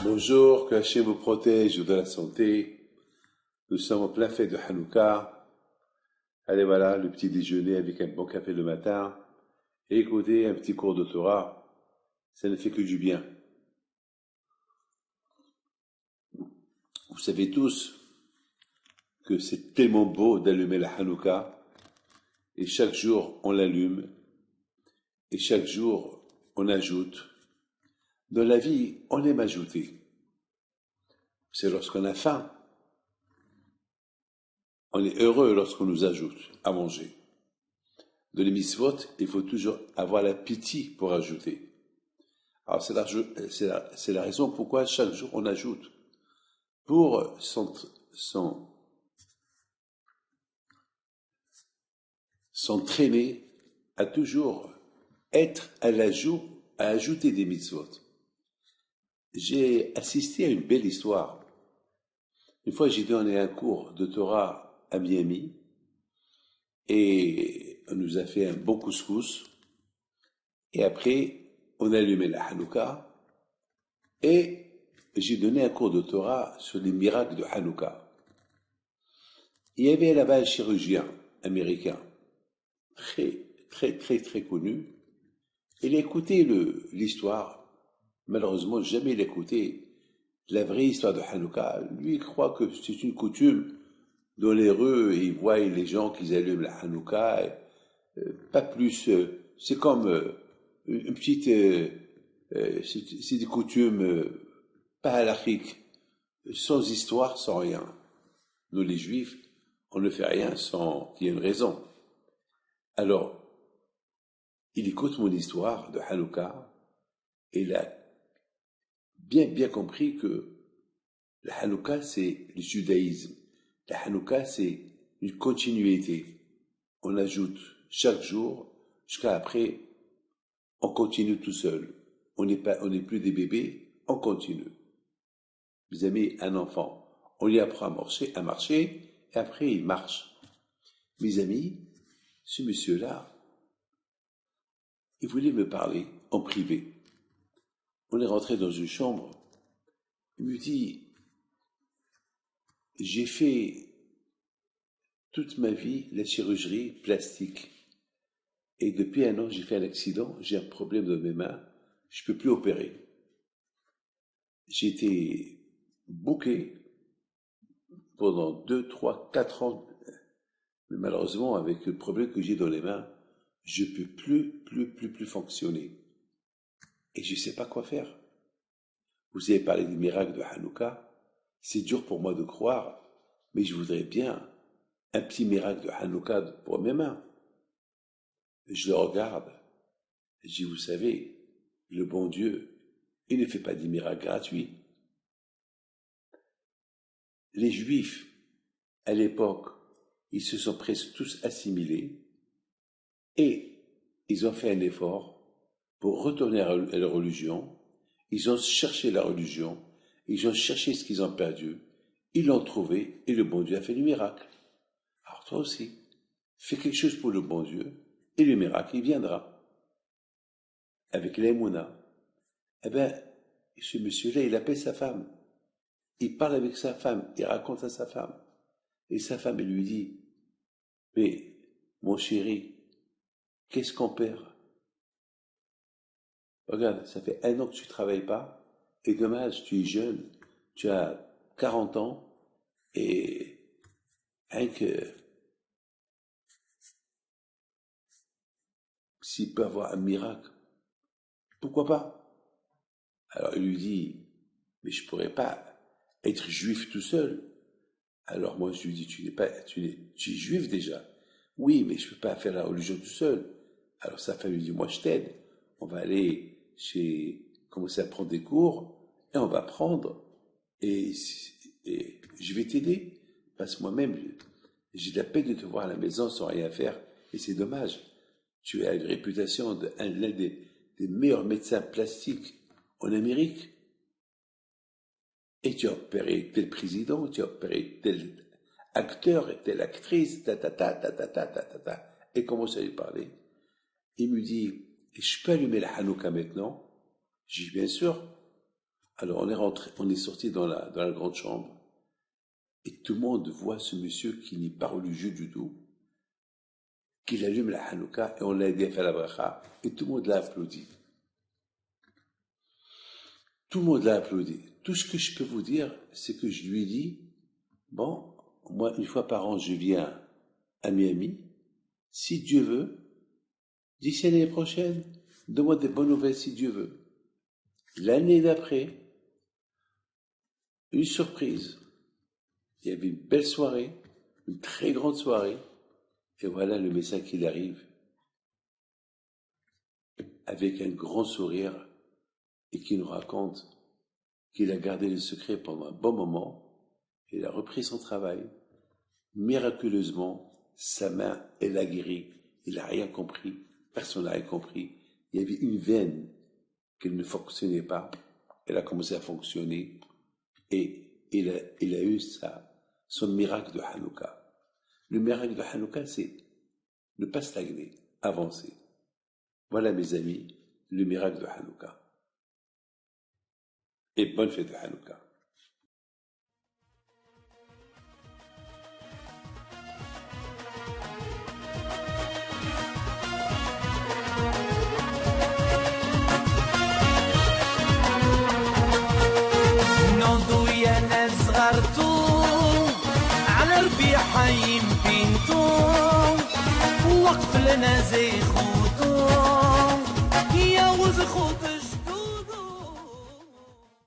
Bonjour, que Hachem vous protège de la santé. Nous sommes en plein fête de Hanouka. Allez, voilà, le petit déjeuner avec un bon café le matin. Et écoutez, un petit cours de Torah. Ça ne fait que du bien. Vous savez tous que c'est tellement beau d'allumer la Hanouka. Et chaque jour, on l'allume. Et chaque jour, on ajoute. Dans la vie, on aime ajouter. C'est lorsqu'on a faim. On est heureux lorsqu'on nous ajoute à manger. Dans les mitzvot, il faut toujours avoir l'appétit pour ajouter. Alors c'est la raison pourquoi chaque jour on ajoute. Pour s'entraîner à toujours être à l'ajout, à ajouter des mitzvot. J'ai assisté à une belle histoire. Une fois, j'ai donné un cours de Torah à Miami et on nous a fait un bon couscous. Et après, on a allumé la Hanouka et j'ai donné un cours de Torah sur les miracles de Hanouka. Il y avait là-bas un chirurgien américain, très connu. Il a écouté l'histoire. Malheureusement, jamais il a écouté la vraie histoire de Hanouka. Lui, il croit que c'est une coutume dans les rues, et il voit les gens qui allument la Hanouka. Pas plus. C'est comme une petite. C'est des coutumes pas halachiques, sans histoire, sans rien. Nous, les Juifs, on ne fait rien sans qu'il y ait une raison. Alors, il écoute mon histoire de Hanouka et il a bien compris que la Hanouka, c'est le judaïsme. La Hanouka, c'est une continuité. On ajoute chaque jour, jusqu'à après, on continue tout seul. On n'est plus des bébés, on continue. Vous avez un enfant, on lui apprend à marcher, et après il marche. Mes amis, ce monsieur-là, il voulait me parler en privé. On est rentré dans une chambre. Il me dit, j'ai fait toute ma vie la chirurgie plastique. Et depuis 1 an, j'ai fait un accident, j'ai un problème dans mes mains, je ne peux plus opérer. J'ai été booké pendant 2, 3, 4 ans. Mais malheureusement, avec le problème que j'ai dans les mains, je ne peux plus fonctionner. Et je ne sais pas quoi faire. Vous avez parlé des miracles de Hanouka. C'est dur pour moi de croire, mais je voudrais bien un petit miracle de Hanouka pour mes mains. Je le regarde. Je dis, vous savez, le bon Dieu, il ne fait pas des miracles gratuits. Les Juifs, à l'époque, ils se sont presque tous assimilés et ils ont fait un effort pour retourner à leur religion. Ils ont cherché la religion, ils ont cherché ce qu'ils ont perdu, ils l'ont trouvé et le bon Dieu a fait le miracle. Alors toi aussi, fais quelque chose pour le bon Dieu et le miracle, il viendra. Avec l'Emouna. Eh bien, ce monsieur-là, il appelle sa femme. Il parle avec sa femme, il raconte à sa femme. Et sa femme, elle lui dit, mais, mon chéri, qu'est-ce qu'on perd? Regarde, ça fait 1 an que tu ne travailles pas, et dommage, tu es jeune, tu as 40 ans, et rien que s'il peut avoir un miracle, pourquoi pas? Alors il lui dit, mais je ne pourrais pas être juif tout seul. Alors moi je lui dis, tu es juif déjà. Oui, mais je ne peux pas faire la religion tout seul. Alors sa femme lui dit, moi je t'aide. On va aller commencer à prendre des cours, et on va apprendre, et je vais t'aider. Parce que moi-même, j'ai de la peine de te voir à la maison sans rien faire, et c'est dommage. Tu as une réputation d'un des meilleurs médecins plastiques en Amérique. Et tu as opéré tel président, tu as opéré tel acteur et telle actrice, Et il commence à lui parler. Il me dit, je peux allumer la Hanouka maintenant? J'ai dit, bien sûr. Alors on est rentré, on est sorti dans la grande chambre, et tout le monde voit ce monsieur qui n'est pas religieux du tout, qu'il allume la Hanouka, et on l'a aidé à faire la bracha, et tout le monde l'a applaudi. Tout le monde l'a applaudi. Tout ce que je peux vous dire, c'est que je lui ai dit, bon, moi, une fois par an, je viens à Miami. Si Dieu veut, d'ici l'année prochaine, donne-moi des bonnes nouvelles si Dieu veut. L'année d'après, une surprise. Il y avait une belle soirée, une très grande soirée, et voilà le médecin qui arrive, avec un grand sourire, et qui nous raconte qu'il a gardé le secret pendant un bon moment, et il a repris son travail. Miraculeusement, sa main, elle a guéri, il n'a rien compris, personne n'a rien compris. Il y avait une veine qui ne fonctionnait pas, elle a commencé à fonctionner, et il a eu son miracle de Hanouka. Le miracle de Hanouka, c'est ne pas stagner, avancer. Voilà, mes amis, le miracle de Hanouka. Et bonne fête de Hanouka. على ربيع حايم بنتو وقف لنا زي خود